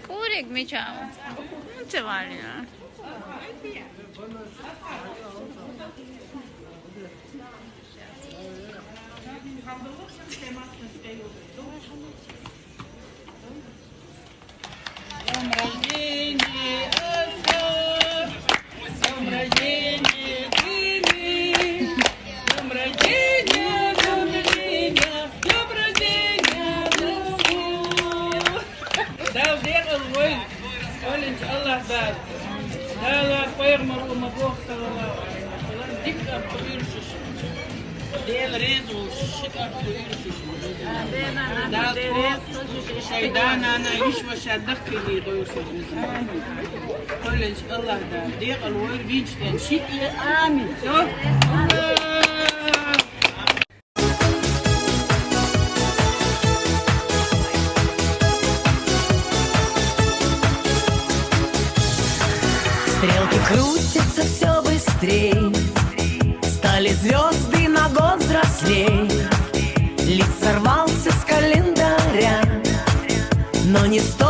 Orek mi çağır? Ne var ya? Allah da. Allah koyar marulma boksa Allah. Dikkat buyursun. Değer rezu şıkar buyursun. Şeydan ana iş başardık ki buyursun. Kolej Allah da. Değer alır vinçten şık amin. Стрелки крутятся все быстрей, стали звезды на год взрослей. Лист сорвался с календаря, но не стоит.